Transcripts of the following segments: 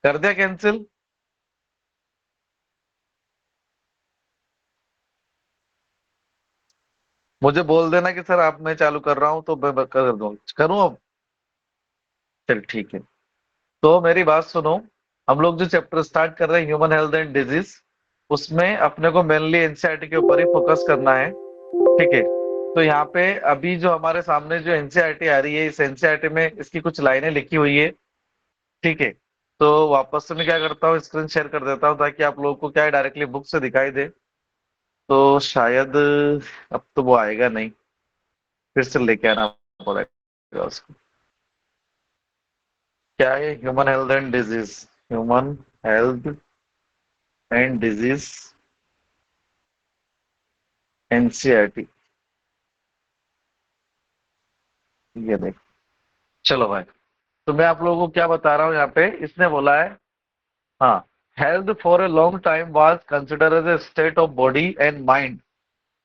कर दिया कैंसिल? मुझे बोल देना कि सर आप, मैं चालू कर रहा हूँ तो मैं कर दूँ, करूँ अब? चल ठीक है। तो मेरी बात सुनो। हम लोग जो चैप्टर स्टार्ट कर रहे हैं, ह्यूमन हेल्थ एंड डिजीज, उसमें अपने को मेनली एनसीईआरटी के ऊपर ही फोकस करना है। ठीक है। तो यहाँ पे अभी जो हमारे सामने जो एनसीईआरटी आ रही है, इस एनसीईआरटी में इसकी कुछ लाइनें लिखी हुई है। ठीक है। तो वापस से मैं क्या करता हूँ, स्क्रीन शेयर कर देता हूँ ताकि आप लोगों को क्या है, डायरेक्टली बुक से दिखाई दे। तो शायद अब तो वो आएगा नहीं, फिर से लेके आना पड़ेगा उसको। क्या है? Human health and disease. Human health and disease NCERT. ये देख। चलो भाई। तो मैं आप लोगों को क्या बता रहा हूँ यहाँ पे, इसने बोला है। हाँ। Health for a long time was consider as a state of body and mind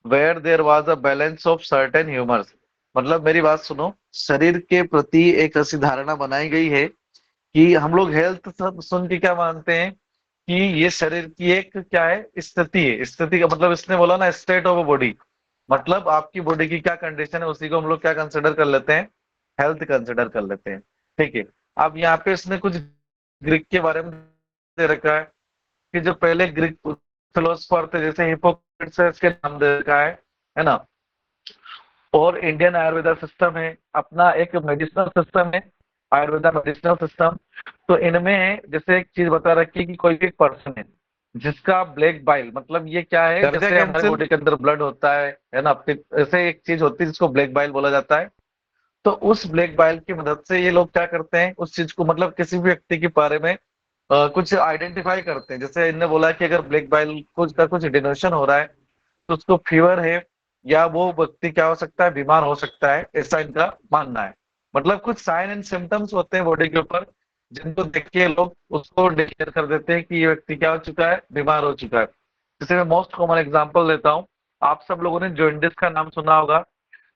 where there was a balance of certain humours. मतलब मेरी बात सुनो। शरीर के प्रति एक ऐसी धारणा बनाई गई है कि हम लोग हेल्थ सब सुन के क्या मानते हैं कि ये शरीर की एक क्या है, स्थिति है। स्थिति का मतलब इसने बोला ना, स्टेट ऑफ बॉडी। मतलब आपकी बॉडी की क्या कंडीशन है, उसी को हम लोग क्या कंसिडर कर लेते हैं, हेल्थ कंसिडर कर लेते हैं। ठीक है। अब यहाँ पे इसने कुछ ग्रीक के बारे में दे रखा है कि जो पहले ग्रीक फिलोसफर थे, जैसे हिपोक्रेट्स के नाम दे रखा है ना। और इंडियन आयुर्वेदा सिस्टम है, अपना एक मेडिसिनल सिस्टम है, आयुर्वेदा मेडिसिनल सिस्टम। तो इनमें जैसे एक चीज बता रखी है कि कोई भी एक पर्सन है जिसका ब्लैक बाइल, मतलब ये क्या है, कर दिया जैसे हमारे कैंसिल? बॉडी के अंदर ब्लड होता है ना, ऐसे एक चीज होती है जिसको ब्लैक बाइल बोला जाता है। तो उस ब्लैक बाइल की मदद से ये लोग क्या करते हैं, उस चीज को मतलब किसी भी व्यक्ति के बारे में कुछ आइडेंटिफाई करते हैं। जैसे इनने बोला कि अगर ब्लैक बाइल कुछ का कुछ डिनोशन हो रहा है तो उसको फीवर है, या वो व्यक्ति क्या हो सकता है, बीमार हो सकता है, ऐसा इनका मानना है। मतलब कुछ साइन एंड सिम्टम्स होते हैं बॉडी के ऊपर, जिनको देख के लोग उसको डिक्लेयर कर देते हैं कि ये व्यक्ति क्या हो चुका है, बीमार हो चुका है। जैसे मैं मोस्ट कॉमन एग्जांपल देता हूँ। आप सब लोगों ने जॉइंटिस का नाम सुना होगा।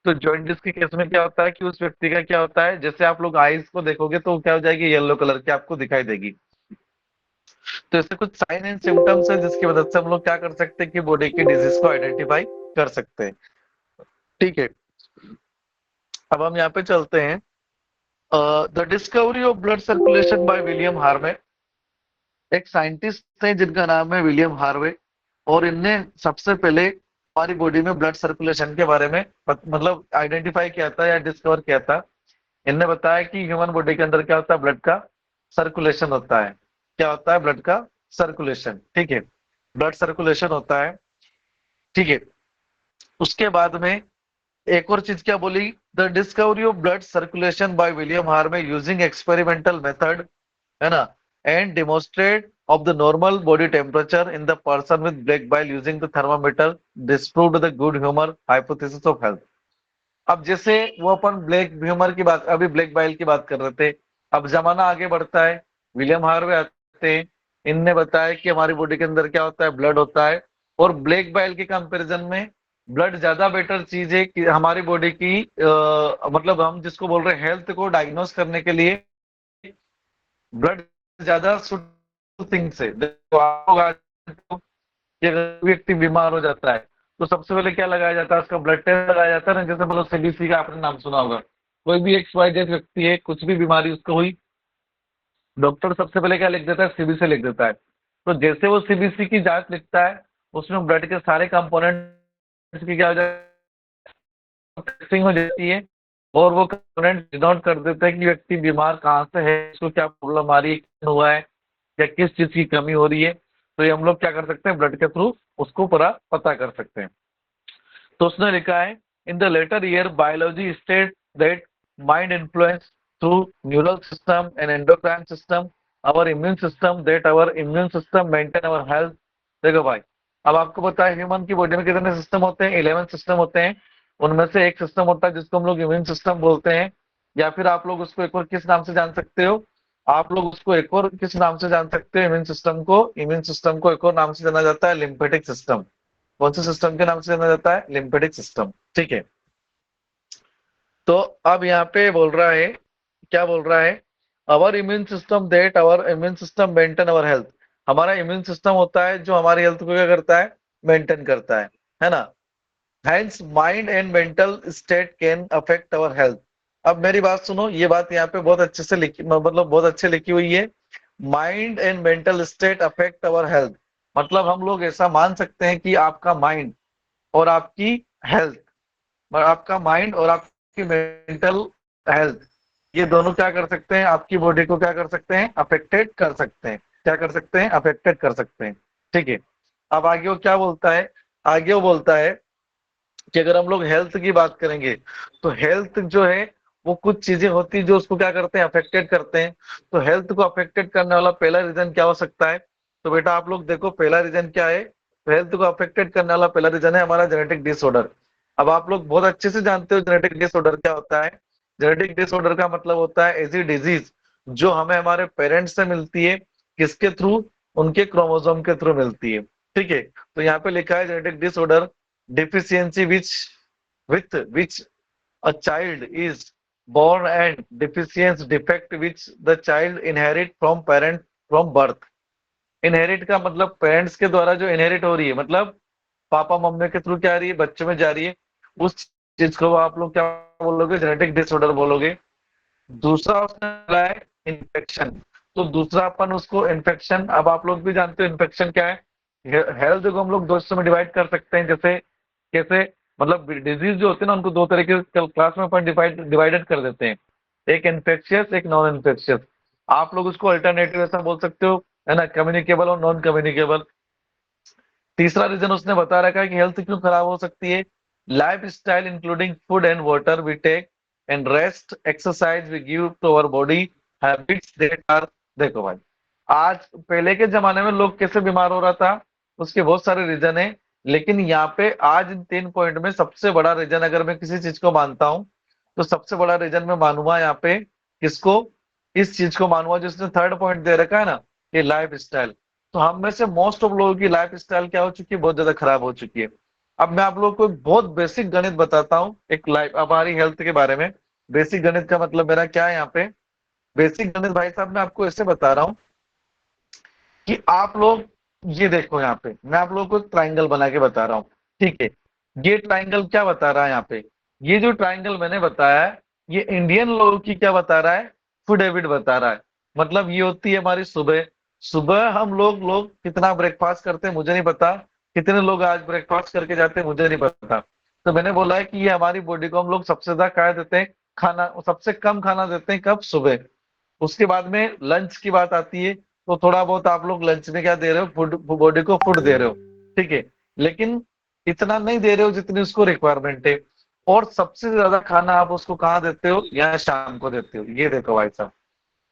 तो जॉइंटिस के केस में क्या होता है कि उस व्यक्ति का क्या होता है, जैसे आप लोग आईज को देखोगे तो क्या हो जाएगी, येलो कलर की आपको दिखाई देगी। तो ऐसे कुछ साइन एंड सिम्टम्स है जिसकी मदद से हम लोग क्या कर सकते हैं कि बॉडी की डिजीज को आइडेंटिफाई कर सकते हैं। ठीक है। अब हम यहाँ पे चलते हैं। The discovery of blood circulation by William Harvey. एक साइंटिस्ट है जिनका नाम है विलियम हार्वे। और इनने सबसे पहले हमारी बॉडी में ब्लड सर्कुलेशन के बारे में मतलब आइडेंटिफाई किया था या डिस्कवर किया था। इनने बताया कि ह्यूमन बॉडी के अंदर क्या होता है, ब्लड का सर्कुलेशन होता है। क्या होता है? ब्लड का सर्कुलेशन। ठीक है। ब्लड सर्कुलेशन होता है। ठीक है। उसके बाद में एक और चीज क्या बोली, the discovery of blood circulation by William Harvey using experimental method, है ना, and demonstrate of the normal body temperature in the person with black bile using the thermometer disproved the good humour hypothesis of health. अब जैसे वो अपन black humour की बात, अभी black bile की बात कर रहे थे। अब जमाना आगे बढ़ता है, विलियम हार्वे आते हैं। इनने बताया कि हमारी बॉडी के अंदर क्या होता है, ब्लड होता है। और ब्लैक बाइल के कंपैरिजन में ब्लड ज्यादा बेटर चीज है कि हमारी बॉडी की मतलब हम जिसको बोल रहे हैं हेल्थ को डायग्नोस करने के लिए ब्लड ज्यादा थिंग्स है। देखो आप लोग आज कि अगर व्यक्ति बीमार हो जाता है तो सबसे पहले क्या लगाया जाता है, उसका ब्लड टेस्ट लगाया जाता है ना। जैसे मतलब सीबीसी का आपने नाम सुना होगा। कोई भी एक्स वाई जेड व्यक्ति है, कुछ भी बीमारी उसको हुई, डॉक्टर सबसे पहले क्या लिख देता है, सीबीसी लिख देता है। तो जैसे वो सीबीसी की जांच लिखता है, उसमें ब्लड के सारे कंपोनेंट्स की क्या हो जाती है, टेस्टिंग हो जाती है। और वो कंपोनेंट डिनोट कर देता है कि व्यक्ति बीमार कहाँ से है, उसको क्या प्रॉब्लम आ रही है, क्या हुआ है, या किस चीज की कमी हो रही है। तो ये हम लोग क्या कर सकते हैं, ब्लड के थ्रू उसको पूरा पता कर सकते हैं। तो उसने लिखा है, in the later year biology state that mind influence through neural system and endocrine system our immune system, that our immune system maintain our health. देखो भाई, अब आपको पता है ह्यूमन की बॉडी में कितने सिस्टम होते हैं, 11 सिस्टम होते हैं। उनमें से एक सिस्टम होता है जिसको हम लोग इम्यून सिस्टम बोलते हैं। या फिर आप लोग उसको एक और किस नाम से जान सकते हो, आप लोग उसको एक और किस नाम से जान सकते हो, इम्यून सिस्टम को एक और नाम से जाना जाता है लिम्फेटिक सिस्टम। कौन से सिस्टम के नाम से जाना जाता है, लिम्फेटिक सिस्टम। ठीक है। तो अब यहाँ पे बोल रहा है, क्या बोल रहा है, our immune system that our immune system maintain our health. हमारा इम्यून सिस्टम होता है जो हमारी हेल्थ को क्या करता है, मेंटेन करता है ना। Hence mind and mental state can affect our health. अब मेरी बात सुनो, ये बात यहाँ पे बहुत अच्छे से लिखी, मतलब बहुत अच्छे लिखी हुई है। Mind and mental state affect our health, मतलब हम लोग ऐसा मान सकते हैं कि आपका माइंड और आपकी हेल्थ, आपका माइंड और आपकी मेंटल हेल्थ, ये दोनों क्या कर सकते हैं, आपकी बॉडी को क्या कर सकते हैं, अफेक्टेड कर सकते हैं। क्या कर सकते हैं, अफेक्टेड कर सकते हैं। ठीक है। अब आगे वो क्या बोलता है, आगे वो बोलता है कि अगर हम लोग हेल्थ की बात करेंगे तो हेल्थ जो है वो कुछ चीजें होती है जो उसको क्या करते हैं, अफेक्टेड करते हैं। तो हेल्थ को अफेक्टेड करने वाला पहला रीजन क्या हो सकता है, तो बेटा आप लोग देखो पहला रीजन क्या है। तो हेल्थ को अफेक्टेड करने वाला पहला रीजन है हमारा जेनेटिक डिसऑर्डर। अब आप लोग बहुत अच्छे से जानते हो जेनेटिक डिसऑर्डर क्या होता है। जेनेटिक डिसऑर्डर का मतलब होता है ऐसी डिजीज जो हमें हमारे पेरेंट्स से मिलती है, किसके थ्रू, उनके क्रोमोसोम के थ्रू मिलती है। ठीक है। तो यहाँ पे लिखा है genetic disorder deficiency which a child is born and deficiency defect which the child inherit from parent from birth। Inherit का मतलब पेरेंट्स के द्वारा जो इनहेरिट हो रही है, मतलब पापा मम्मी के थ्रू क्या आ रही है, बच्चों में जा रही है, उस चीज को आप लोग क्या बोलोगे, जेनेटिक डिसऑर्डर बोलोगे। दूसरा उसने बोला है इन्फेक्शन। तो दूसरा अपन उसको इन्फेक्शन, अब आप लोग भी जानते हो इन्फेक्शन क्या है। हेल्थ को हम लोग दो हिस्सों में डिवाइड कर सकते हैं, जैसे कैसे, मतलब डिजीज जो होते हैं ना उनको दो तरीके से क्लास में अपन डिवाइडेड कर देते हैं, एक इन्फेक्शियस एक नॉन इन्फेक्शियस। आप लोग उसको अल्टरनेटिव ऐसा बोल सकते हो, है ना, कम्युनिकेबल और नॉन कम्युनिकेबल। तीसरा रीजन उसने बता रखा है कि हेल्थ क्यों खराब हो सकती है। Life style including food and water we take and rest exercise we give to our body habits that are. देखो भाई, आज पहले के जमाने में लोग कैसे बीमार हो रहा था, उसके बहुत सारे रीजन है। लेकिन यहाँ पे आज इन 3 पॉइंट में सबसे बड़ा रीजन अगर मैं किसी चीज को मानता हूँ, तो सबसे बड़ा रीजन मैं मानूंगा यहाँ पे किसको, इस चीज को मानूंगा जिसने थर्ड पॉइंट दे रखा है ना, ये लाइफ स्टाइल। तो हम में से मोस्ट ऑफ लोगों की लाइफ स्टाइल क्या हो चुकी है, बहुत ज्यादा खराब हो चुकी है। अब मैं आप लोगों को एक बहुत बेसिक गणित बताता हूँ, एक लाइफ हमारी हेल्थ के बारे में। बेसिक गणित का मतलब मेरा क्या है यहाँ पे, बेसिक गणित भाई साहब मैं आपको ऐसे बता रहा हूँ कि आप लोग ये देखो, यहाँ पे मैं आप लोगों को एक ट्राइंगल बना के बता रहा हूँ। ठीक है। ये ट्राइंगल क्या बता रहा है यहाँ पे, ये जो ट्राइंगल मैंने बताया है, ये इंडियन लोगों की क्या बता रहा है, फूड हैबिट बता रहा है। मतलब ये होती है हमारी सुबह। सुबह हम लोग कितना ब्रेकफास्ट करते हैं मुझे नहीं पता, कितने लोग आज ब्रेकफास्ट करके जाते हैं मुझे नहीं पता। तो मैंने बोला है कि ये हमारी बॉडी को हम लोग सबसे ज्यादा क्या देते हैं, खाना, सबसे कम खाना देते हैं कब, सुबह। उसके बाद में लंच की बात आती है, तो थोड़ा बहुत आप लोग लंच में क्या दे रहे हो, फूड, बॉडी को फूड दे रहे हो। ठीक है। लेकिन इतना नहीं दे रहे हो जितनी उसको रिक्वायरमेंट है। और सबसे ज्यादा खाना आप उसको कहाँ देते हो, या शाम को देते हो। ये देखो भाई साहब,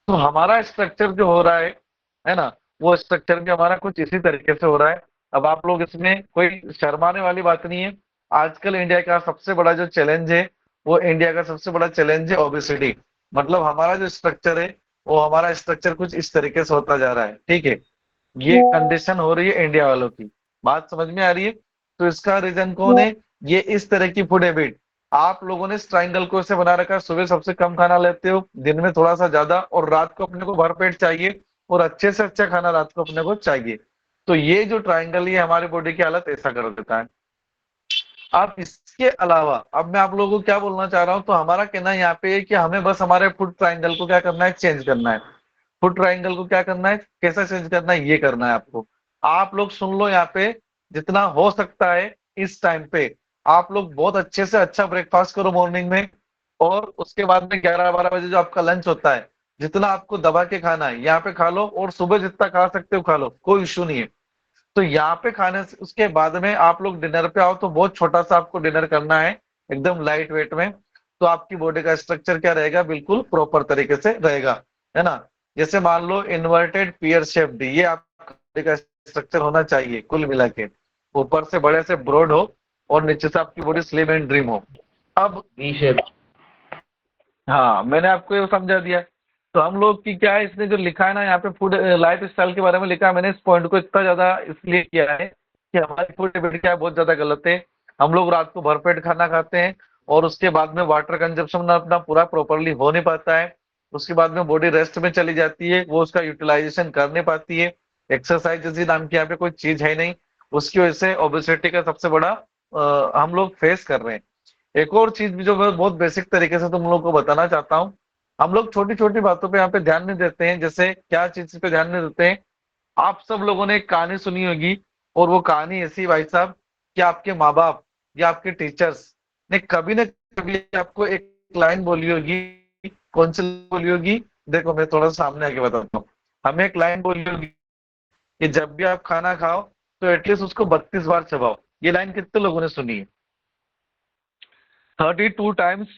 तो हमारा स्ट्रक्चर जो हो रहा है ना, वो स्ट्रक्चर भी हमारा कुछ इसी तरीके से हो रहा है। अब आप लोग इसमें कोई शर्माने वाली बात नहीं है। आजकल इंडिया का सबसे बड़ा जो चैलेंज है, वो इंडिया का सबसे बड़ा चैलेंज है ओबेसिटी। मतलब हमारा जो स्ट्रक्चर है, वो हमारा स्ट्रक्चर कुछ इस तरीके से होता जा रहा है। ठीक है। ये कंडीशन हो रही है इंडिया वालों की, बात समझ में आ रही है। तो इसका रीजन कौन है, ये इस तरह की फूड हैबिट। आप लोगों ने इस ट्राइंगल को ऐसे बना रखा है, सुबह सबसे कम खाना लेते हो, दिन में थोड़ा सा ज्यादा, और रात को अपने को भरपेट चाहिए, और अच्छे से अच्छा खाना रात को अपने को चाहिए। तो ये जो ट्राइंगल ये हमारी बॉडी की हालत ऐसा कर देता है। अब इसके अलावा अब मैं आप लोगों को क्या बोलना चाह रहा हूं, तो हमारा कहना यहाँ पे है कि हमें बस हमारे फूड ट्राइंगल को क्या करना है, चेंज करना है। फुट ट्राइंगल को क्या करना है, कैसा चेंज करना है, ये करना है आपको। आप लोग सुन लो यहाँ पे, जितना हो सकता है इस टाइम पे आप लोग बहुत अच्छे से अच्छा ब्रेकफास्ट करो मॉर्निंग में। और उसके बाद में 11-12 बजे जो आपका लंच होता है, जितना आपको दबा के खाना है यहाँ पे खा लो, और सुबह जितना खा सकते हो खा लो, कोई इश्यू नहीं है। तो यहाँ पे खाने से उसके बाद में आप लोग डिनर पे आओ, तो बहुत छोटा सा आपको डिनर करना है, एकदम लाइट वेट में। तो आपकी बॉडी का स्ट्रक्चर क्या रहेगा, बिल्कुल प्रॉपर तरीके से रहेगा, है ना। जैसे मान लो इन्वर्टेड पियर शेप्ड, ये आपका body का स्ट्रक्चर होना चाहिए कुल मिला के। ऊपर से बड़े से ब्रॉड हो, और नीचे से आपकी बॉडी स्लिम एंड ड्रीम हो। अब वी शेप। हाँ, मैंने आपको ये समझा दिया। तो हम लोग की क्या है, इसने जो लिखा है ना यहाँ पे फूड लाइफ स्टाइल के बारे में लिखा है, मैंने इस पॉइंट को इतना ज्यादा इसलिए किया है कि हमारी फूड हैबिट क्या है, बहुत ज्यादा गलत है। हम लोग रात को भरपेट खाना खाते हैं, और उसके बाद में वाटर कंजप्शन अपना पूरा प्रॉपरली हो नहीं पाता है। उसके बाद में बॉडी रेस्ट में चली जाती है, वो उसका यूटिलाइजेशन कर नहीं पाती है। एक्सरसाइज जैसी नाम की यहाँ पे कोई चीज है नहीं, उसकी वजह से ओबेसिटी का सबसे बड़ा हम लोग फेस कर रहे हैं। एक और चीज भी जो मैं बहुत बेसिक तरीके से तुम लोग को बताना चाहता हूँ, हम लोग छोटी छोटी बातों पे यहाँ पे ध्यान नहीं देते हैं। जैसे क्या चीज पे ध्यान नहीं देते हैं, आप सब लोगों ने एक कहानी सुनी होगी, और वो कहानी ऐसी भाई साहब कि आपके माँ बाप या आपके टीचर्स ने कभी न कभी आपको एक लाइन बोली होगी। कौन सी बोली होगी? देखो मैं थोड़ा सामने आके बताता हूँ। हमें एक लाइन बोली होगी कि जब भी आप खाना खाओ तो एटलीस्ट उसको 32 बार चबाओ। ये लाइन कितने लोगों ने सुनी है? 32 टाइम्स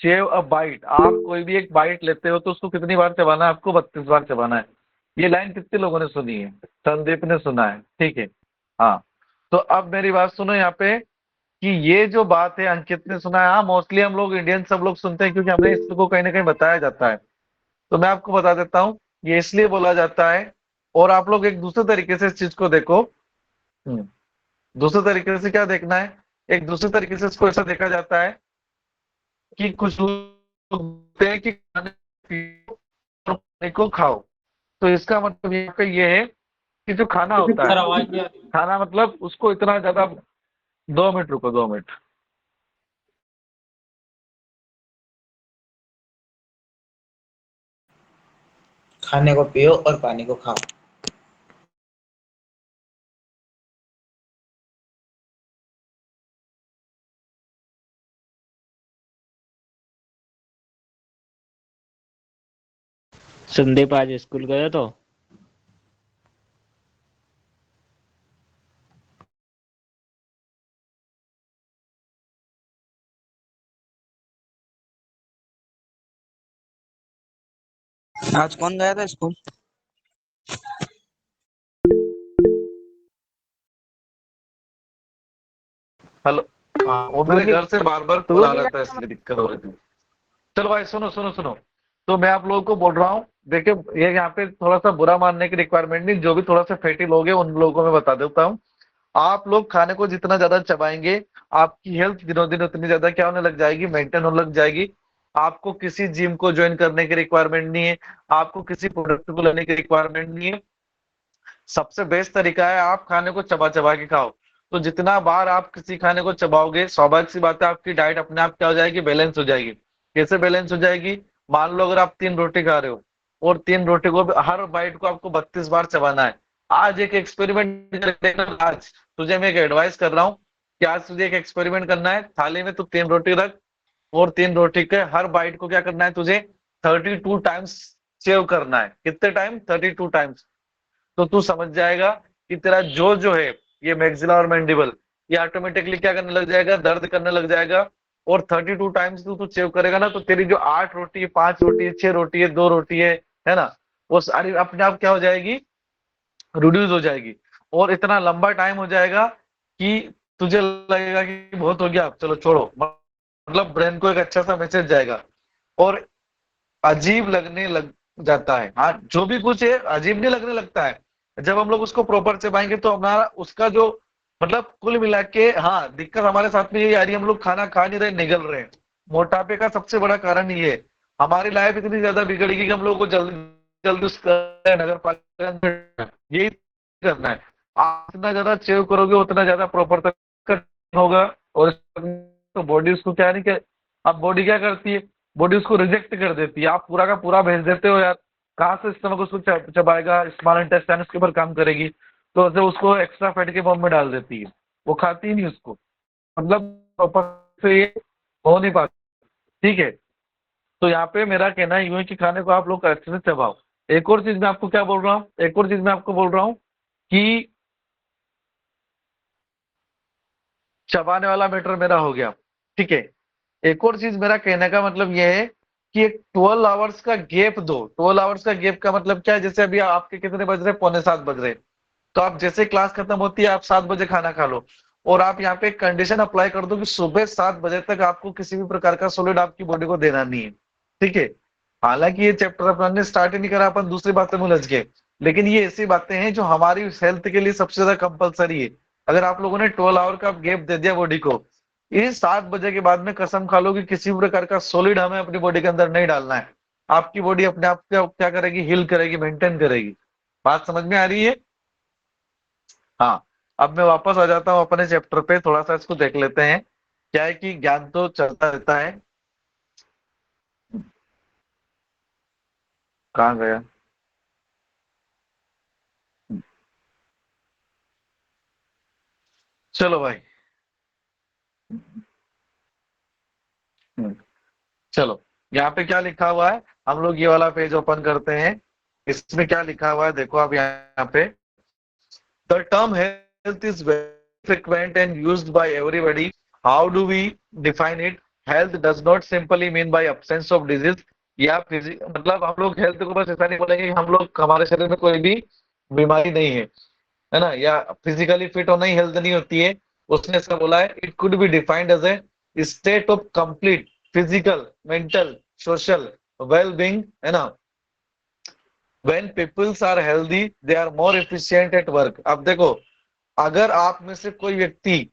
चेव अ बाइट। आप कोई भी एक बाइट लेते हो तो उसको कितनी बार चबाना है? आपको 32 बार चबाना है। ये लाइन कितने लोगों ने सुनी है? संदीप ने सुना है, ठीक है। हाँ, तो अब मेरी बात सुनो यहाँ पे कि ये जो बात है अंकित ने सुना है। हाँ, मोस्टली हम लोग इंडियन सब लोग सुनते हैं, क्योंकि हमें इसको कहीं ना कहीं बताया जाता है। तो मैं आपको बता देता हूँ, ये इसलिए बोला जाता है। और आप लोग एक दूसरे तरीके से इस चीज को देखो। हम्म, दूसरे तरीके से क्या देखना है? एक दूसरे तरीके से इसको ऐसा देखा जाता है कि कुछ लोग बोलते हैं कि खाने पियो और पानी को खाओ। तो इसका मतलब यहाँ पे ये है कि जो खाना होता सर है, आवाज नहीं आ रही। खाना मतलब उसको इतना ज्यादा। 2 मिनट रुको, 2 मिनट। खाने को पियो और पानी को खाओ। संदीप आज स्कूल गया तो? आज कौन गया था स्कूल? हेलो। हाँ, वो तू मेरे नहीं घर से बार बार तू कॉल आ नहीं रहा था, गया? इसलिए दिक्कत हो रही थी। चलो भाई, सुनो सुनो सुनो। तो मैं आप लोगों को बोल रहा हूँ, देखिए ये यहाँ पे थोड़ा सा बुरा मानने की रिक्वायरमेंट नहीं, जो भी थोड़ा सा फैटी लोग हैं उन लोगों को मैं बता देता हूँ। आप लोग खाने को जितना ज्यादा चबाएंगे, आपकी हेल्थ दिनों दिन उतनी ज्यादा क्या होने लग जाएगी? मेंटेन होने लग जाएगी। आपको किसी जिम को ज्वाइन करने की रिक्वायरमेंट नहीं है, आपको किसी प्रोडक्ट को लेने की रिक्वायरमेंट नहीं है। सबसे बेस्ट तरीका है आप खाने को चबा चबा के खाओ। तो जितना बार आप किसी खाने को चबाओगे, स्वाभाविक सी बात है आपकी डाइट अपने आप क्या हो जाएगी? बैलेंस हो जाएगी। कैसे बैलेंस हो जाएगी? मान लो अगर आप 3 रोटी खा रहे हो, और 3 रोटी को हर बाइट को आपको 32 बार चबाना है। आज एक एक्सपेरिमेंट देखना। आज तुझे मैं एक एडवाइस कर रहा हूँ कि आज तुझे एक एक्सपेरिमेंट करना है। थाली में तू 3 रोटी रख, और 3 रोटी के हर बाइट को क्या करना है तुझे? 32 टाइम्स सेव करना है। कितने टाइम? 32 टाइम्स। तो तू समझ जाएगा कि तेरा जो है, ये मैक्सिला और मैंडिबल, ये ऑटोमेटिकली क्या करने लग जाएगा? दर्द करने लग जाएगा। और 32 टाइम्स तू सेव करेगा ना, तो तेरी जो 8 रोटी है, 5 रोटी है, 6 रोटी है, 2 रोटी है ना, वो सारी अपने आप क्या हो जाएगी? रिड्यूस हो जाएगी। और इतना लंबा टाइम हो जाएगा कि तुझे लगेगा कि बहुत हो गया, अब चलो छोड़ो। मतलब ब्रेन को एक अच्छा सा मैसेज जाएगा, और अजीब लगने लग जाता है। हाँ, जो भी कुछ है अजीब नहीं लगने लगता है। जब हम लोग उसको प्रॉपर चबाएंगे तो हमारा उसका जो मतलब कुल मिला के, हाँ, दिक्कत हमारे साथ में यही आ रही है, हम लोग खाना खा नहीं रहे, निगल रहे हैं। मोटापे का सबसे बड़ा कारण ये है। हमारी लाइफ इतनी ज्यादा बिगड़ गई कि हम लोग को जल्दी जल्दी उसका नगर पालिका में यही करना है। आप जितना ज्यादा सेव करोगे उतना ज्यादा प्रॉपर तक होगा। और तो बॉडी उसको क्या नहीं, अब बॉडी क्या करती है? बॉडी उसको रिजेक्ट कर देती है। आप पूरा का पूरा भेज देते हो यार, कहाँ से स्टमक उसको चबाएगा? स्मॉल इंटेस्टाइन उसके ऊपर काम करेगी, तो ऐसे उसको एक्स्ट्रा फैट के फॉर्म में डाल देती है। वो खाती ही नहीं उसको। मतलब प्रॉपर से ये हो नहीं पाता। ठीक है। तो यहाँ पे मेरा कहना यूं है कि खाने को आप लोग अच्छे से चबाओ। एक और चीज मैं आपको क्या बोल रहा हूँ, एक और चीज मैं आपको बोल रहा हूँ कि चबाने वाला मैटर मेरा हो गया। ठीक है। एक और चीज मेरा कहने का मतलब यह है कि एक 12 आवर्स का गैप दो। 12 आवर्स का गैप का मतलब क्या है? जैसे अभी आपके कितने बज रहे? 6:45 बज रहे। तो आप जैसे क्लास खत्म होती है, आप 7 बजे खाना खा लो। और आप यहाँ पे एक कंडीशन अप्लाई कर दो कि सुबह 7 बजे तक आपको किसी भी प्रकार का सॉलिड आपकी बॉडी को देना नहीं है। ठीक है। हालांकि ये चैप्टर अपन ने स्टार्ट ही नहीं करा, अपन दूसरी बातें में उलझ गए। लेकिन ये ऐसी बातें हैं जो हमारी हेल्थ के लिए सबसे ज्यादा कंपलसरी है। अगर आप लोगों ने 12 आवर का गैप दे दिया बॉडी को, ये 7 बजे के बाद में कसम खा लो कि किसी भी प्रकार का सॉलिड हमें अपनी बॉडी के अंदर नहीं डालना है। आपकी बॉडी अपने आप क्या करेगी, हील करेगी, मेंटेन करेगी। बात समझ में आ रही है? हाँ। अब मैं वापस आ जाता हूँ अपने चैप्टर पे, थोड़ा सा इसको देख लेते हैं। क्या है कि ज्ञान तो चलता रहता है। कहाँ गया? चलो भाई। हम्म, चलो, यहाँ पे क्या लिखा हुआ है, हम लोग ये वाला पेज ओपन करते हैं। इसमें क्या लिखा हुआ है देखो आप यहाँ पे। The term health is very frequent and used by everybody. How do we define it? Health does not simply mean by absence of disease या मतलब हम लोग हेल्थ को बस ऐसा नहीं बोलेंगे कि हम लोग, हमारे शरीर में कोई भी बीमारी नहीं है ना, या फिजिकली फिट होना ही हेल्थ नहीं होती है। उसने ऐसा बोला है, it could be defined as a state of complete physical, mental, social well being, है ना। When peoples are healthy they are more efficient at work. अब देखो, अगर आप में से कोई व्यक्ति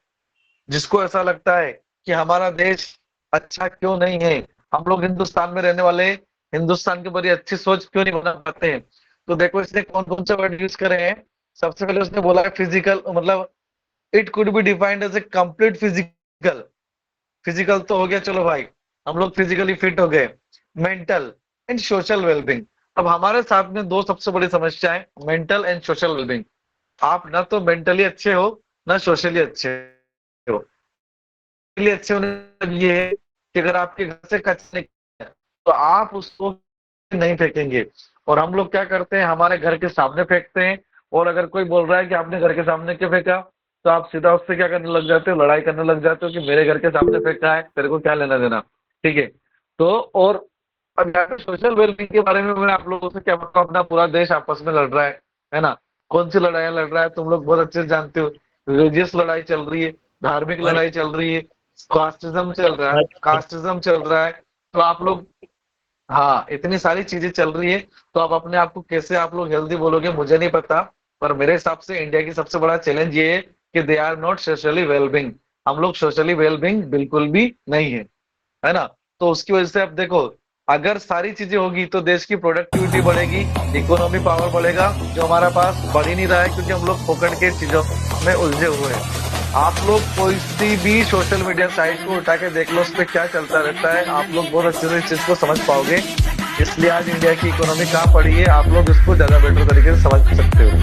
जिसको ऐसा लगता है कि हमारा देश अच्छा क्यों नहीं है, हम लोग हिंदुस्तान में रहने वाले हिंदुस्तान की बड़ी अच्छी सोच क्यों नहीं बना पाते हैं, तो देखो इसने कौन कौन से वर्ड यूज करे हैं। सबसे पहले उसने बोला है फिजिकल, मतलब it could be defined as a complete physical. Physical तो हो गया, चलो भाई, हम लोग फिजिकली फिट हो गए। Mental and social wellbeing. अब हमारे साथ में दो सबसे बड़ी समस्याएं, मेंटल एंड सोशल वेलबींग। आप ना तो मेंटली अच्छे हो, ना सोशली अच्छे हो। लिए अच्छे होने का मतलब ये है कि अगर आपके घर से कचरा निकलता है तो आप उसको नहीं फेंकेंगे। और हम लोग क्या करते हैं, हमारे घर के सामने फेंकते हैं। और अगर कोई बोल रहा है कि आपने घर के सामने क्यों फेंका, तो आप सीधा उससे क्या करने लग जाते हो, लड़ाई करने लग जाते हो कि मेरे घर के सामने फेंका है, तेरे को क्या लेना देना। ठीक है। तो और अब यहाँ पे सोशल वेलबींग के बारे में मैं आप लोगों से क्या बताऊं, अपना पूरा देश आपस में लड़ रहा है ना। कौन सी लड़ाइयाँ लड़ रहा है तुम लोग बहुत अच्छे से जानते हो। रिलीजियस लड़ाई चल रही है, धार्मिक और लड़ाई चल रही है, कास्टिज्म चल रहा है, कास्टिज्म चल रहा है। तो आप लोग, हाँ, इतनी सारी चीजें चल रही है। तो आप अपने आप को कैसे आप लोग हेल्दी बोलोगे मुझे नहीं पता। पर मेरे हिसाब से इंडिया की सबसे बड़ा चैलेंज ये है कि they are not socially wellbeing. हम लोग सोशली वेलबींग बिल्कुल भी नहीं है, है ना। तो उसकी वजह से अब देखो, अगर सारी चीजें होगी तो देश की प्रोडक्टिविटी बढ़ेगी, इकोनॉमी पावर बढ़ेगा, जो हमारा पास बढ़ ही नहीं रहा है क्योंकि हम लोग फोकट के चीजों में उलझे हुए हैं। आप लोग कोई सी भी सोशल मीडिया साइट को उठा के देख लो, उस पर क्या चलता रहता है, आप लोग बहुत अच्छे से इस चीज को समझ पाओगे। इसलिए आज इंडिया की इकोनॉमी कहाँ पड़ी है, आप लोग इसको ज्यादा बेटर तरीके से समझ सकते हो।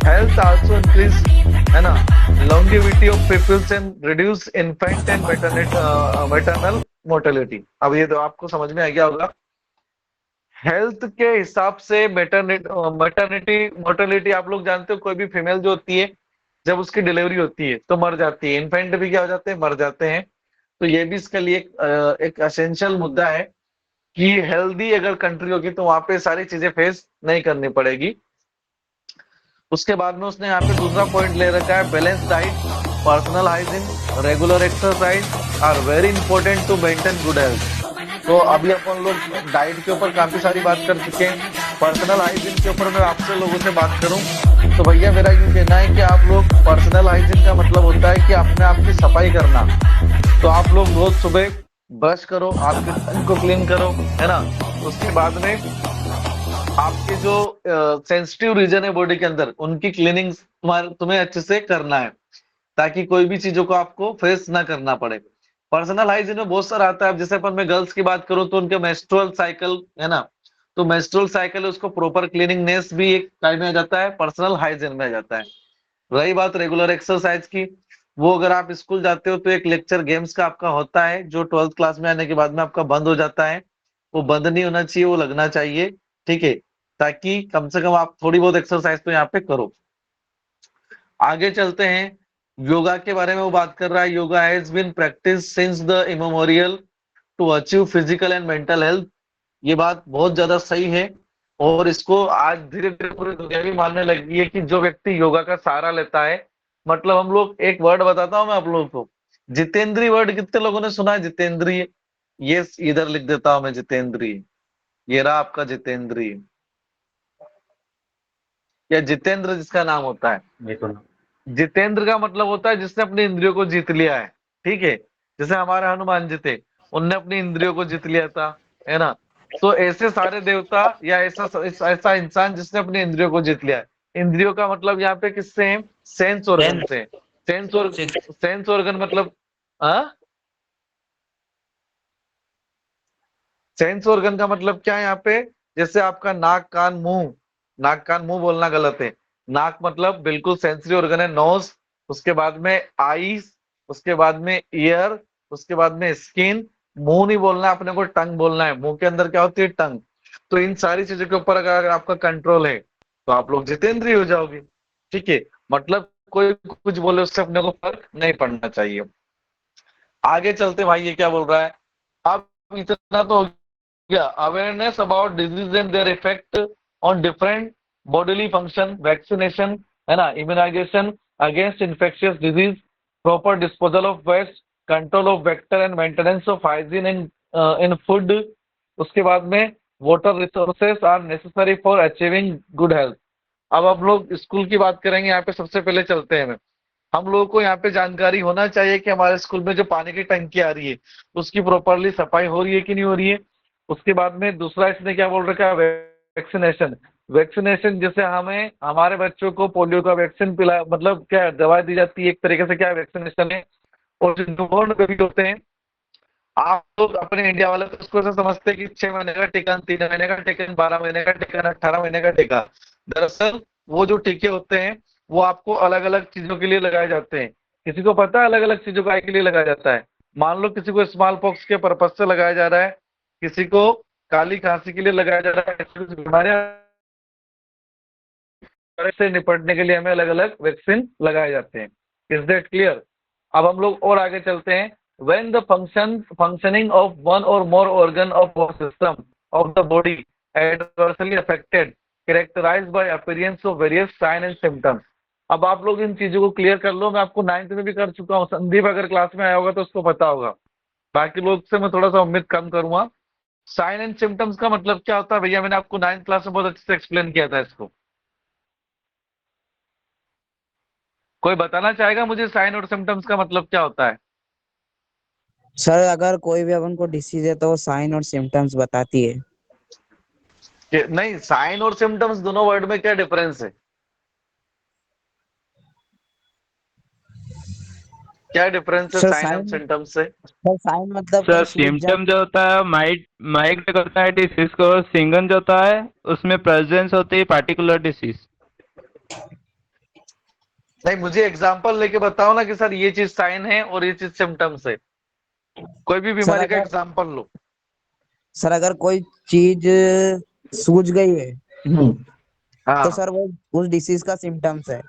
हेल्थ आल्सो इंक्रीज, है ना, longevity of peoples and reduce infant and maternal mortality। अब ये तो आपको समझ में आ गया होगा। हेल्थ के हिसाब से मैटरनिटी मोर्टेलिटी, आप लोग जानते हो कोई भी फीमेल जो होती है जब उसकी डिलीवरी होती है तो मर जाती है, इन्फेंट भी क्या हो जाते हैं, मर जाते हैं। तो ये भी इसके लिए एक असेंशियल मुद्दा है कि हेल्दी अगर कंट्री होगी तो वहां पे सारी चीजें फेस नहीं करनी पड़ेगी। उसके बाद में उसने यहाँ पे दूसरा पॉइंट ले रखा है, balance diet, personal hygiene, regular exercise are very important to maintain good health. तो अभी अपन लोग डाइट के ऊपर काफी सारी बात कर चुके हैं। पर्सनल हाइजीन के ऊपर मैं आपसे लोगों से बात करूं तो भैया मेरा यूं कहना है कि आप लोग, पर्सनल हाइजीन का मतलब होता है कि अपने आप की सफाई करना। तो आप लोग रोज सुबह ब्रश करो, आपके स्किन को क्लीन करो, है ना। उसके बाद में आपके जो सेंसिटिव रीजन है बॉडी के अंदर, उनकी क्लीनिंग तुम्हें अच्छे से करना है ताकि कोई भी चीजों को आपको फेस ना करना पड़े। पर्सनल हाइजीन में बहुत सारा आता है। अब जैसे अपन मैं गर्ल्स की बात करूं तो उनके मेंस्ट्रुअल साइकिल, है ना, तो मेंस्ट्रुअल साइकिल है, उसको प्रॉपर क्लीनिंगनेस भी एक टाइम में आ जाता है, पर्सनल हाइजीन में आ जाता है। रही बात रेगुलर एक्सरसाइज की, वो अगर आप स्कूल जाते हो तो एक लेक्चर गेम्स का आपका होता है जो 12th क्लास में आने के बाद में आपका बंद हो जाता है। वो बंद नहीं होना चाहिए, वो लगना चाहिए। ठीक है, ताकि कम से कम आप थोड़ी बहुत एक्सरसाइज तो यहाँ पे करो। आगे चलते हैं, योगा के बारे में वो बात कर रहा है। Yoga has been practice since the immemorial to achieve physical and mental health. ये बात बहुत ज्यादा सही है और इसको आज धीरे धीरे पूरी दुनिया भी मानने लगी है कि जो व्यक्ति योगा का सहारा लेता है, मतलब हम लोग, एक वर्ड बताता हूं मैं आप लोगों को, जितेंद्रीय। वर्ड कितने लोगों ने सुना है जितेंद्रीय? ये इधर लिख देता हूं मैं, जितेंद्रीय। ये रहा आपका जितेंद्रीय, या जितेंद्र जिसका नाम होता है। जितेंद्र का मतलब होता है जिसने अपनी इंद्रियों को जीत लिया है। ठीक है, जैसे हमारे हनुमान जी थे, उनने अपनी इंद्रियों को जीत लिया था, है ना। तो ऐसे सारे देवता या ऐसा इंसान जिसने अपने इंद्रियों को जीत लिया है। इंद्रियों का मतलब यहाँ पे किससे है? सेंस ऑर्गन से। सेंस ऑर्गन मतलब हाँ, सेंस ऑर्गन का मतलब क्या है यहाँ पे? जैसे आपका नाक कान मुंह, नाक कान मुंह बोलना गलत है। नाक मतलब बिल्कुल सेंसरी ऑर्गन है, नोज, उसके बाद में आईज, उसके बाद में ईयर, उसके बाद में स्किन। मुंह नहीं बोलना है अपने को, टंग बोलना है। मुंह के अंदर क्या होती है? टंग। तो इन सारी चीजों के ऊपर अगर आपका कंट्रोल है तो आप लोग जितेंद्रिय हो जाओगे। ठीक है, मतलब कोई कुछ बोले उससे अपने को फर्क नहीं पड़ना चाहिए। आगे चलते भाई, ये क्या बोल रहा है? अब इतना तो हो गया, awareness about disease and their effect on different bodily function, vaccination, है ना, immunisation against infectious disease, proper disposal of waste, control of vector and maintenance of hygiene in in food. उसके बाद में water resources are necessary for achieving good health. अब हम लोग school की बात करेंगे, यहाँ पे सबसे पहले चलते हैं। हम लोगों को यहाँ पे जानकारी होना चाहिए कि हमारे स्कूल में जो पानी की टंकी आ रही है उसकी प्रॉपरली सफाई हो रही है कि नहीं हो रही है। उसके बाद में दूसरा इसने क्या बोल रखा है? वैक्सीनेशन। वैक्सीनेशन जैसे हमें हमारे बच्चों को पोलियो का वैक्सीन पिला, मतलब क्या दवा दी जाती है एक तरीके से, क्या वैक्सीनेशन है। और जो न्यूबॉर्न बेबी होते हैं, आप लोग अपने इंडिया वाले तो उसको ऐसा समझते हैं कि 6 महीने का टीका, 3 महीने का टीका, 12 महीने का टीका, 18 महीने का टीका। दरअसल वो जो टीके होते हैं वो आपको अलग अलग चीजों के लिए लगाए जाते हैं। किसी को पता है अलग अलग चीजों का के लिए लगाया जाता है? मान लो किसी को स्मॉल पॉक्स के पर्पज से लगाया जा रहा है, किसी को काली खांसी के लिए लगाया जा रहा है, किसी को बीमारियां से निपटने के लिए हमें अलग अलग वैक्सीन लगाए जाते हैं। Is that clear? अब हम लोग और आगे चलते हैं। when the functioning of one or more organ of or system of the body adversely affected, characterized by appearance of various sign and symptoms। अब आप लोग इन चीजों को क्लियर कर लो। मैं आपको 9th में भी कर चुका हूँ, संदीप अगर क्लास में आया होगा तो उसको पता होगा। बाकी लोग से मैं थोड़ा सा उम्मीद कम करूंगा। साइन एंड सिम्टम्स का मतलब क्या होता है भैया? मैंने आपको 9th क्लास में बहुत अच्छे से एक्सप्लेन किया था इसको। कोई बताना चाहेगा मुझे साइन और सिम्टम्स का मतलब क्या होता है? सर अगर कोई भी अपन को डिसीज है तो वो साइन और सिम्टम्स बताती है। नहीं, साइन और सिम्टम्स दोनों वर्ड में क्या डिफरेंस है? क्या डिफरेंस है सर साइन और साइन, सिम्टम्स से? सर साइन मतलब सर कहीं सूझ सिम्टम जो होता है माइट माइक करता है डिसीज को, सिंगन जो होता है उसमें प्रेजेंस होती है पार्टिकुलर डिसीज। नहीं, मुझे एग्जांपल लेके बताओ ना कि सर ये चीज साइन है और ये चीज सिम्टम्स है। कोई भी सर बीमारी का अगर, एग्जांपल लो। सर अगर कोई चीज सूझ गई है तो हाँ। सर वो उस डिसीज का सिम्टम्स है।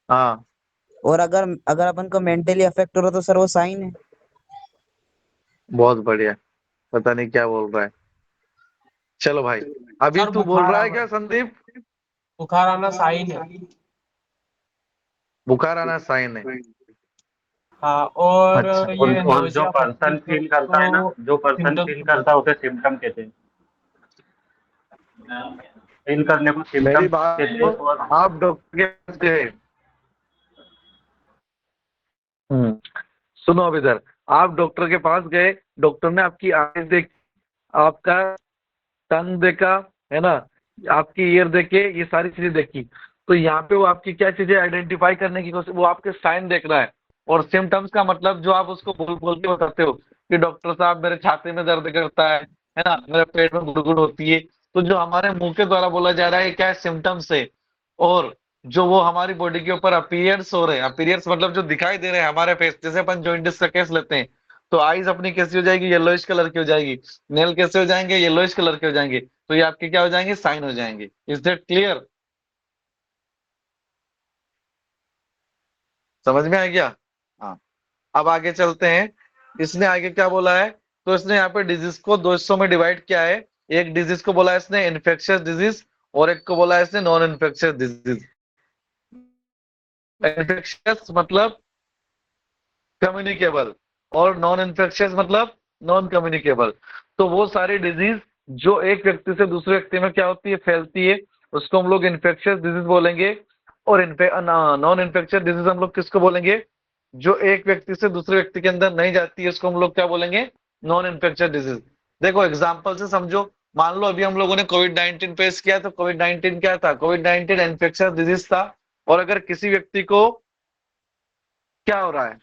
हाँ, और अगर अगर अपन को मेंटली अफेक्ट हो रहा तो सर वो साइन है। बहुत बढ़िया। पता नहीं क्या बोल रहा है। चलो भाई, अभी सर तू बोल रहा है क्या संदीप? बुखार आना साइन है। बुखार आना साइन है? हाँ, और अच्छा। ये और जो नोजिया पर्सन फटीग फील करता है ना, तो जो पर्सन फील सिम्टम्स करता है उसे सिम्टम कहते हैं। फील करने को मेरी सिम्टम बात कहते तो, हैं। और आप डॉक्टर के पास गए। सुनो अब इधर, आप डॉक्टर के पास गए, डॉक्टर ने आपकी आंखें देख, आपका टंग देखा, है ना, आपकी ईयर देखे, ये सारी चीजें देखी। तो यहाँ पे वो आपकी क्या चीजें आइडेंटिफाई करने की कोशिश, वो आपके साइन देख रहा है। और सिम्टम्स का मतलब जो आप उसको बोल बोल के बताते हो कि डॉक्टर साहब मेरे छाती में दर्द करता है ना, मेरे पेट में गुड़गुड़ होती है। तो जो हमारे मुंह के द्वारा बोला जा रहा है ये क्या है? सिम्टम्स है। और जो वो हमारी बॉडी के ऊपर अपीयर्स हो रहे हैं, अपीयर्स मतलब जो दिखाई दे रहे हैं हमारे फेस, जैसे अपन जॉइंटिस का केस लेते हैं तो आईज अपनी कैसी हो जाएगी? येलोइश कलर की हो जाएगी। नेल कैसे हो जाएंगे? येलोइश कलर के हो जाएंगे। तो ये आपके क्या हो जाएंगे? साइन हो जाएंगे। Is that clear? समझ में आ गया? हाँ। अब आगे चलते हैं। इसने आगे क्या बोला है? तो इसने यहाँ पे डिजीज को दो हिस्सों में डिवाइड किया है। एक डिजीज को बोला है इसने इन्फेक्शियस डिजीज, और एक को बोला है इसने नॉन इन्फेक्शियस डिजीज। इन्फेक्शियस मतलब कम्युनिकेबल, और नॉन इन्फेक्शियस मतलब नॉन कम्युनिकेबल। तो वो सारी डिजीज जो एक व्यक्ति से दूसरे व्यक्ति में क्या होती है? फैलती है, उसको हम लोग इन्फेक्शियस डिजीज बोलेंगे। और नॉन इन्फेक्शियस डिजीज हम लोग किसको बोलेंगे? जो एक व्यक्ति से दूसरे व्यक्ति के अंदर नहीं जाती है उसको हम लोग क्या बोलेंगे? Non infectious disease. देखो एग्जाम्पल से समझो, मान लो अभी हम लोगों ने कोविड-19 फेस किया, तो कोविड-19 क्या था? कोविड-19 इन्फेक्शियस डिजीज था। और अगर किसी व्यक्ति को क्या हो रहा है,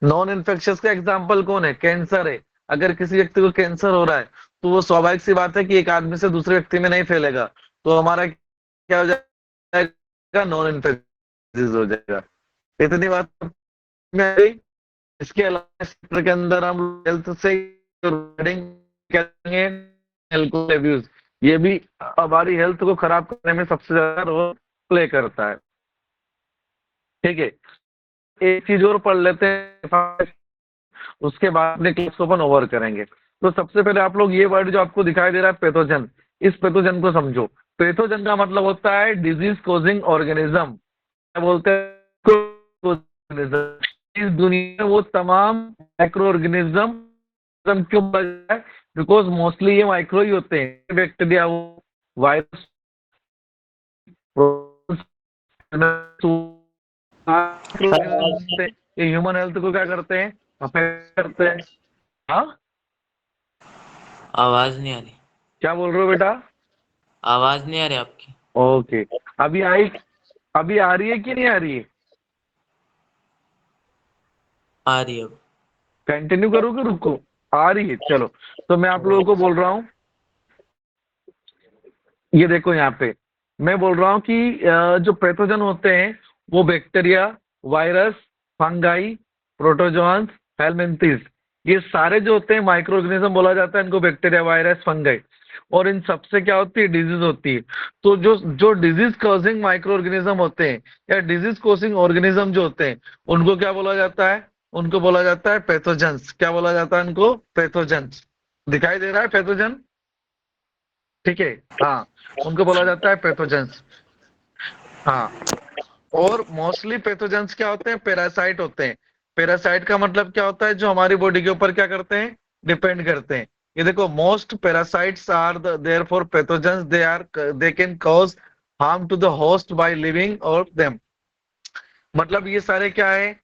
नॉन इन्फेक्शियस का एग्जाम्पल कौन है? कैंसर है। अगर किसी व्यक्ति को कैंसर हो रहा है, तो वो स्वाभाविक सी बात है कि एक आदमी से दूसरे व्यक्ति में नहीं फैलेगा, तो हमारा क्या हो जाएगा? नॉन इन्फेक्शियस हो जाएगा। इतनी बात में आ गई। इसके अलावा इस चैप्टर के अंदर हम हेल्थ से रिगार्डिंग करेंगे अल्कोहल अब्यूज। ये भी हमारी हेल्थ को खराब करने में सबसे ज्यादा रोल प्ले करता है। ठीक है, एक चीज और पढ़ लेते हैं, उसके बाद अपने क्लास को अपन ओवर करेंगे। तो सबसे पहले आप लोग ये वर्ड जो आपको दिखाई दे रहा है पैथोजन, इस पैथोजन को समझो। पैथोजन का मतलब होता है डिजीज कॉजिंग ऑर्गेनिज्म। क्या बोलते हैं? इस दुनिया में वो तमाम माइक्रो ऑर्गेनिज्म क्यों बोला जाता है? बिकॉज मोस्टली ये माइक्रो ही होते हैं। बैक्टीरिया, वायरस, ये ह्यूमन हेल्थ को क्या करते हैं? अफेक्ट करते हैं। हाँ, आवाज नहीं आ रही। क्या बोल रहे हो बेटा? आवाज नहीं आ रही आपकी। ओके, अभी आ रही है कि नहीं आ रही है? आ रही है अब। कंटिन्यू करूँ कि रुको? आ रही है, चलो। तो मैं आप लोगों को बोल रहा हूँ, ये देखो यहाँ पे मैं बोल रहा हूँ कि जो पैथोजन होते हैं वो बैक्टीरिया, वायरस, फंगाई, प्रोटोजोआंस, हेलमिंथिस, ये सारे जो होते हैं माइक्रो ऑर्गेनिज्म बोला जाता है इनको, बैक्टीरिया, वायरस, फंगाई। और इन सबसे क्या होती है? डिजीज होती है। तो जो जो डिजीज कॉजिंग माइक्रो ऑर्गेनिज्म होते हैं या डिजीज कॉजिंग ऑर्गेनिज्म जो होते हैं, उनको क्या बोला जाता है? उनको बोला जाता है पैथोजेंस। क्या बोला जाता है इनको? पैथोजेंस। दिखाई दे रहा है पैथोजन? ठीक है, हाँ, उनको बोला जाता है पैथोजेंस। हाँ, और मोस्टली पैथोजेंस क्या होते हैं? पैरासाइट होते हैं। पैरासाइट का मतलब क्या होता है? जो हमारी बॉडी के ऊपर क्या करते हैं? डिपेंड करते हैं। ये देखो, most parasites are therefore pathogens, they can cause harm to the host by living or them. मतलब ये सारे क्या है?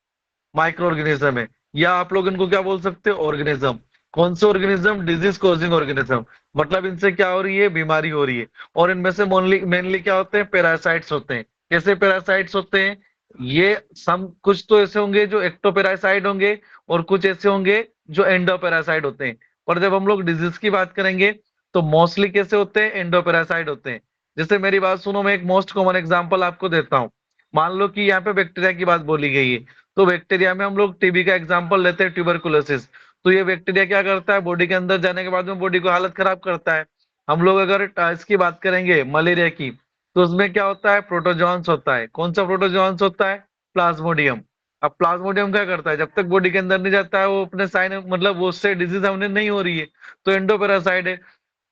माइक्रो ऑर्गेनिज्म है, या आप लोग इनको क्या बोल सकते हो? ऑर्गेनिज्म। कौन से ऑर्गेनिज्म? Disease causing organism. मतलब इनसे क्या हो रही है? बीमारी हो रही है। और इनमें से मेनली क्या होते हैं? पैरासाइट्स होते हैं। कैसे पैरासाइट्स होते हैं? ये सम कुछ तो ऐसे होंगे जो एक्टोपैरासाइट होंगे, और कुछ ऐसे होंगे जो एंडोपैरासाइट होते हैं। पर जब हम लोग डिजीज की बात करेंगे तो मोस्टली कैसे होते हैं? एंडोपैरासाइट होते हैं। जैसे मेरी बात सुनो, मैं एक मोस्ट कॉमन एग्जांपल आपको देता हूँ। मान लो कि यहाँ पे बैक्टीरिया की बात बोली गई है, तो बैक्टीरिया में हम लोग टीबी का एग्जांपल लेते हैं, ट्यूबरकुलोसिस। तो ये बैक्टीरिया क्या करता है? बॉडी के अंदर जाने के बाद में बॉडी को हालत खराब करता है। हम लोग अगर इसकी बात करेंगे मलेरिया की, तो उसमें क्या होता है? प्रोटोजोन्स होता है। कौन सा प्रोटोजोन्स होता है? प्लाज्मोडियम। अब प्लाज्मोडियम क्या करता है? जब तक बॉडी के अंदर नहीं जाता है वो अपने साइन, मतलब वो उससे डिजीज हमने नहीं हो रही है, तो एंडोपैरासाइट है।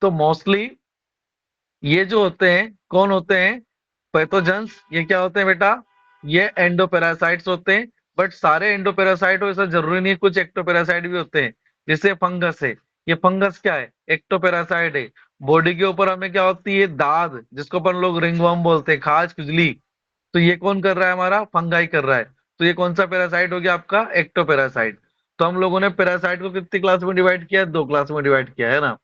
तो मोस्टली ये जो होते हैं कौन होते हैं? पैथोजेंस। ये क्या होते हैं बेटा? ये एंडोपैरासाइट्स होते हैं। बट सारे एंडोपैरासाइट हो ऐसा जरूरी नहीं है, कुछ एक्टोपैरासाइट भी होते हैं। जैसे फंगस है, ये फंगस क्या है? एक्टोपैरासाइट है। बॉडी के ऊपर हमें क्या होती है? दाद, जिसको अपन लोग रिंगवर्म बोलते हैं, खाज, खुजली। तो ये कौन कर रहा है? हमारा फंगाई कर रहा है। तो ये कौन सा पैरासाइट हो गया आपका? एक्टोपैरासाइट। तो हम लोगों ने पैरासाइट को कितनी क्लास में डिवाइड किया? दो क्लास में डिवाइड किया है ना।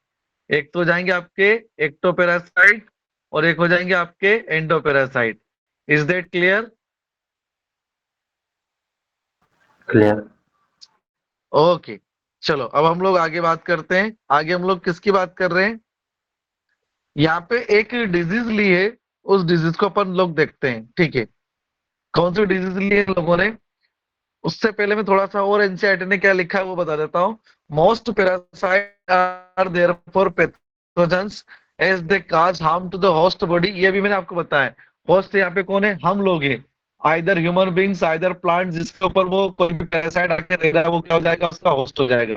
एक तो हो जाएंगे आपके एक्टोपैरासाइट, और एक हो जाएंगे आपके endoparasite. Is that clear? Clear. Okay, चलो अब हम लोग आगे बात करते हैं। आगे हम लोग किसकी बात कर रहे हैं? यहाँ पे एक डिजीज ली है, उस डिजीज को अपन लोग देखते हैं। ठीक है, कौन सी डिजीज ली है लोगों ने? उससे पहले मैं थोड़ा सा और एनसीईआरटी ने क्या लिखा है वो बता देता हूँ। Most parasite are therefore pathogens as they cause harm to the host body. ये भी मैंने आपको बताया। होस्ट यहाँ पे कौन है? हम लोग हैं। Either human beings, either plant, जिसके ऊपर वो कोई भी पैरासाइट आके रह रहा है वो क्या हो जाएगा? उसका होस्ट हो जाएगा।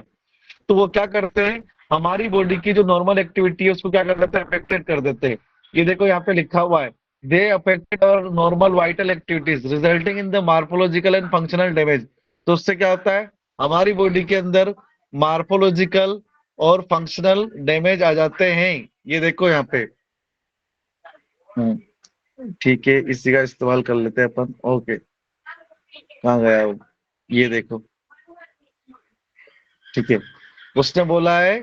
तो वो क्या करते हैं? हमारी बॉडी की जो नॉर्मल एक्टिविटी है उसको क्या कर देते हैं? अफेक्टेड कर देते हैं। ये देखो यहाँ पे लिखा हुआ है, दे अफेक्टेड और normal vital activities resulting in the morphological and functional damage. तो उससे क्या होता है? हमारी बॉडी के अंदर मार्फोलॉजिकल और फंक्शनल डैमेज आ जाते हैं। ये देखो यहाँ पे। ठीक है, इसी का इस्तेमाल कर लेते हैं अपन। ओके, कहाँ गया वो? ये देखो, ठीक है। उसने बोला है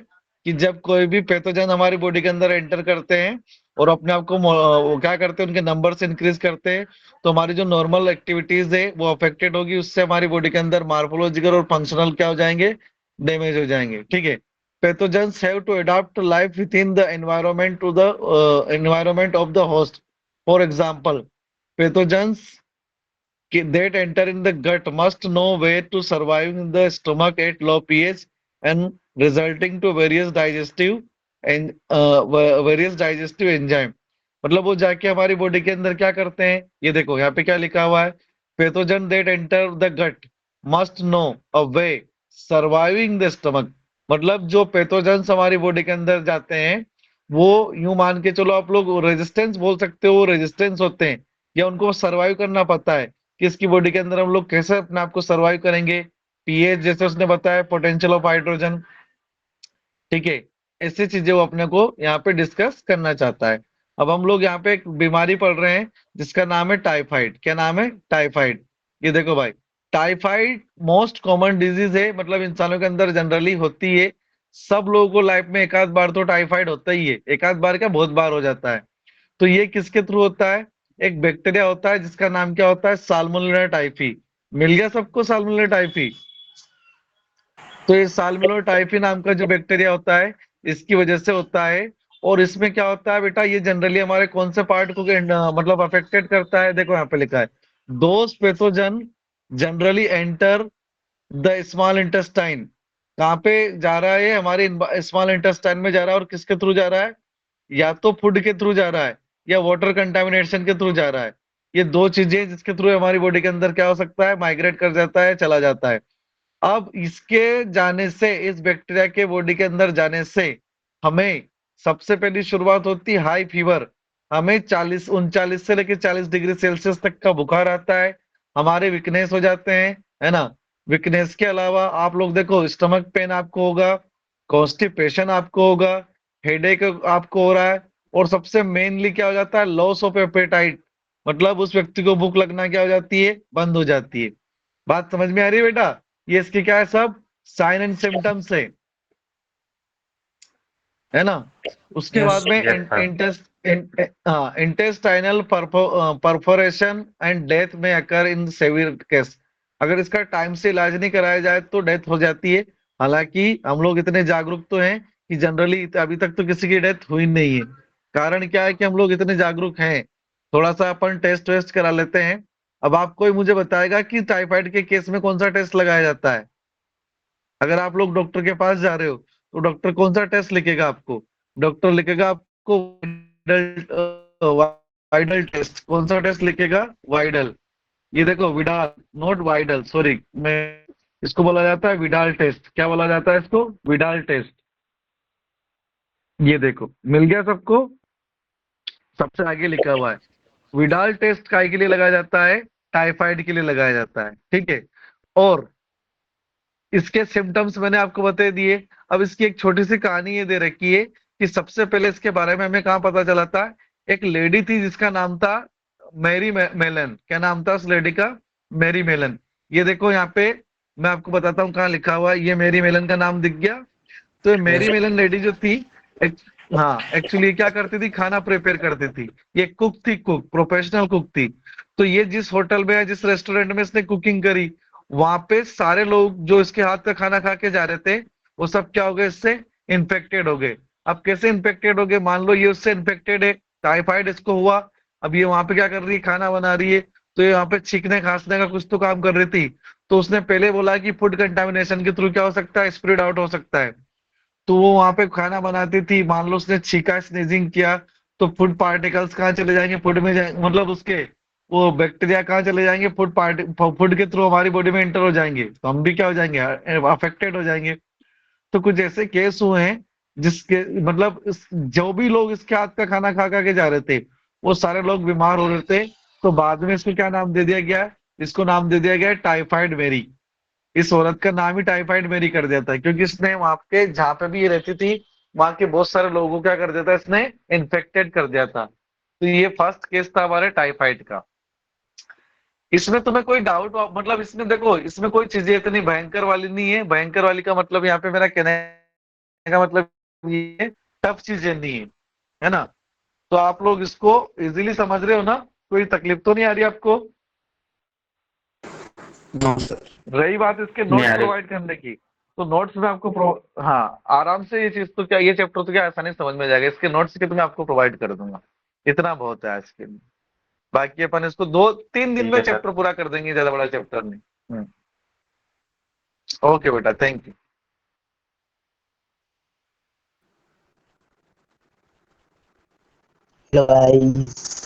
कि जब कोई भी पैथोजन हमारी बॉडी के अंदर एंटर करते हैं और अपने आप को वो क्या करते हैं, उनके नंबर्स इंक्रीज करते हैं, तो हमारी जो नॉर्मल एक्टिविटीज है वो अफेक्टेड होगी, उससे हमारी बॉडी के अंदर मार्फोलॉजिकल और फंक्शनल क्या हो जाएंगे, डैमेज हो जाएंगे। ठीक है। Pathogens have to adapt life within the environment to the environment of the host. For example, pathogens that enter in the gut must know where to survive in the stomach at low pH and resulting to various digestive and various digestive enzyme. मतलब वो जाके हमारी body के अंदर क्या करते हैं, ये देखो यहाँ पे क्या लिखा हुआ है, pathogen that enter the gut must know a way surviving the stomach. मतलब जो पैथोजन्स हमारी बॉडी के अंदर जाते हैं वो यूं मान के चलो, आप लोग रेजिस्टेंस बोल सकते हो, रेजिस्टेंस होते हैं या उनको सर्वाइव करना पता है कि इसकी बॉडी के अंदर हम लोग कैसे अपने आप को सर्वाइव करेंगे। पीएच जैसे उसने बताया, पोटेंशियल ऑफ हाइड्रोजन। ठीक है। ऐसी चीजें वो अपने को यहाँ पे डिस्कस करना चाहता है। अब हम लोग यहाँ पे एक बीमारी पढ़ रहे हैं जिसका नाम है टाइफाइड। क्या नाम है? टाइफाइड। ये देखो भाई, टाइफाइड मोस्ट कॉमन डिजीज है, मतलब इंसानों के अंदर जनरली होती है। सब लोगों को लाइफ में एक आध बार तो टाइफाइड होता ही है, एक आध बार क्या बहुत बार हो जाता है। तो ये किसके थ्रू होता है? एक बैक्टीरिया होता है जिसका नाम क्या होता है? Salmonella typhi. मिल गया सबको साल्मोनेला टाइफी? तो ये साल्मोनेला टाइफी नाम का जो बैक्टीरिया होता है इसकी वजह से होता है। और इसमें क्या होता है बेटा, ये जनरली हमारे कौन से पार्ट को मतलब अफेक्टेड करता है? देखो यहाँ पे लिखा है, those pathogen generally enter the small intestine. कहाँ पे जा रहा है ये? हमारे स्मॉल इंटेस्टाइन में जा रहा है। और किसके थ्रू जा रहा है? या तो फूड के थ्रू जा रहा है या वाटर कंटामिनेशन के थ्रू जा रहा है। ये दो चीजें जिसके थ्रू हमारी बॉडी के अंदर क्या हो सकता है, माइग्रेट कर जाता है, चला जाता है। अब इसके जाने से, इस बैक्टीरिया के बॉडी के अंदर जाने से हमें सबसे पहली शुरुआत होती है हाई फीवर। हमें 39 से लेकर 40 डिग्री सेल्सियस तक का बुखार आता है, हमारे वीकनेस हो जाते हैं, है ना। वीकनेस के अलावा आप लोग देखो, स्टमक पेन आपको होगा, कॉन्स्टिपेशन आपको होगा, हेडेक आपको हो रहा है, और सबसे मेनली क्या हो जाता है, लॉस ऑफ एपेटाइट। मतलब उस व्यक्ति को भूख लगना क्या हो जाती है, बंद हो जाती है। बात समझ में आ रही है बेटा? ये इसके क्या है, सब साइन एंड सिम्टम्स है ना। उसके Yes, बाद में yes, sir. Intestinal perforation and death में अकर इन सेवियर केस। अगर इसका टाइम से इलाज नहीं कराया जाए तो डेथ हो जाती है। हालांकि हम लोग इतने जागरूक तो हैं कि जनरली अभी तक तो किसी की डेथ हुई नहीं है। कारण क्या है कि हम लोग इतने जागरूक हैं, थोड़ा सा अपन टेस्ट वेस्ट करा लेते हैं। अब आप कोई मुझे बताएगा कि टाइफाइड के केस में कौन सा टेस्ट लगाया जाता है? अगर आप लोग डॉक्टर के पास जा रहे हो तो डॉक्टर कौन सा टेस्ट लिखेगा आपको? डॉक्टर लिखेगा आपको वाइडल टेस्ट। कौन सा टेस्ट लिखेगा? वाइडल। ये देखो, विडाल, नॉट वाइडल, सॉरी, मैं इसको बोला जाता है विडाल टेस्ट। क्या बोला जाता है इसको? Widal test. ये देखो, मिल गया सबको? सबसे आगे लिखा हुआ है। विडाल टेस्ट काय के लिए लगाया जाता है? टाइफाइड के लिए लगाया जाता है। ठीक है। और इसके सिम्टम्स मैंने आपको बता दिए। अब इसकी एक छोटी सी कहानी ये दे रखी है कि सबसे पहले इसके बारे में हमें कहाँ पता चला था। एक लेडी थी जिसका नाम था मैरी मेलन। क्या नाम था उस लेडी का? Mary Mallon. ये देखो यहाँ पे मैं आपको बताता हूँ कहाँ लिखा हुआ है। ये मैरी मेलन का नाम दिख गया? तो ये मैरी मेलन लेडी जो थी, हाँ, एक्चुअली क्या करती थी, खाना प्रिपेयर करती थी। ये कुक थी, कुक, प्रोफेशनल कुक थी। तो ये जिस होटल में या जिस रेस्टोरेंट में इसने कुकिंग करी, वहां पे सारे लोग जो इसके हाथ का खाना खा के जा रहे थे वो सब क्या हो गए, इससे इन्फेक्टेड हो गए। अब कैसे इन्फेक्टेड हो गए? मान लो ये उससे इन्फेक्टेड है, टाइफाइड इसको हुआ। अब ये वहां पे क्या कर रही है, खाना बना रही है। तो ये वहां पे छींकने खांसने का कुछ तो काम कर रही थी। तो उसने पहले बोला कि फूड कंटामिनेशन के थ्रू क्या हो सकता है, स्प्रेड आउट हो सकता है। तो वो वहां पे खाना बनाती थी, मान लो उसने छीका, स्नीजिंग किया, तो फूड पार्टिकल्स कहाँ चले जाएंगे, फूड में मतलब उसके वो बैक्टीरिया कहाँ चले जाएंगे, फूड के थ्रू हमारी बॉडी में एंटर हो जाएंगे, तो हम भी क्या हो जाएंगे, अफेक्टेड हो जाएंगे। तो कुछ ऐसे केस हुए हैं जिसके मतलब जो भी लोग इसके हाथ का खाना खा खा के जा रहे थे वो सारे लोग बीमार हो रहे थे। तो बाद में इसको क्या नाम दे दिया गया? इसको नाम दे दिया गया टाइफाइड मेरी। इस औरत का नाम ही टाइफाइड मेरी कर दिया था क्योंकि इसने वहां पे जहां पे भी ये रहती थी वहां के बहुत सारे लोगों को क्या कर दिया था, इसने इन्फेक्टेड कर दिया था। तो ये फर्स्ट केस था हमारे टाइफाइड का। इसमें तुम्हें कोई डाउट, मतलब इसमें देखो, इसमें कोई चीजें इतनी भयंकर वाली नहीं है। भयंकर वाली का मतलब यहाँ पे मेरा कहना का मतलब ये टफ चीजें नहीं है ना। तो आप लोग इसको इजीली समझ रहे हो ना, कोई तकलीफ तो नहीं आ रही आपको? No sir. रही बात इसके नहीं नोट्स आ रही। प्रोवाइड करने की, तो नोट्स में आपको हाँ, आराम से ये चीज तो क्या, ये चैप्टर तो क्या आसानी से समझ में जाएगा, इसके नोट्स के तो मैं आपको प्रोवाइड कर दूंगा, इतना बहुत है आज के लिए। बाकी अपन इसको 2-3 दिन ठीक में है सर। चैप्टर पूरा कर देंगे, ज्यादा बड़ा चैप्टर नहीं। ओके बेटा, थैंक यू। गाइस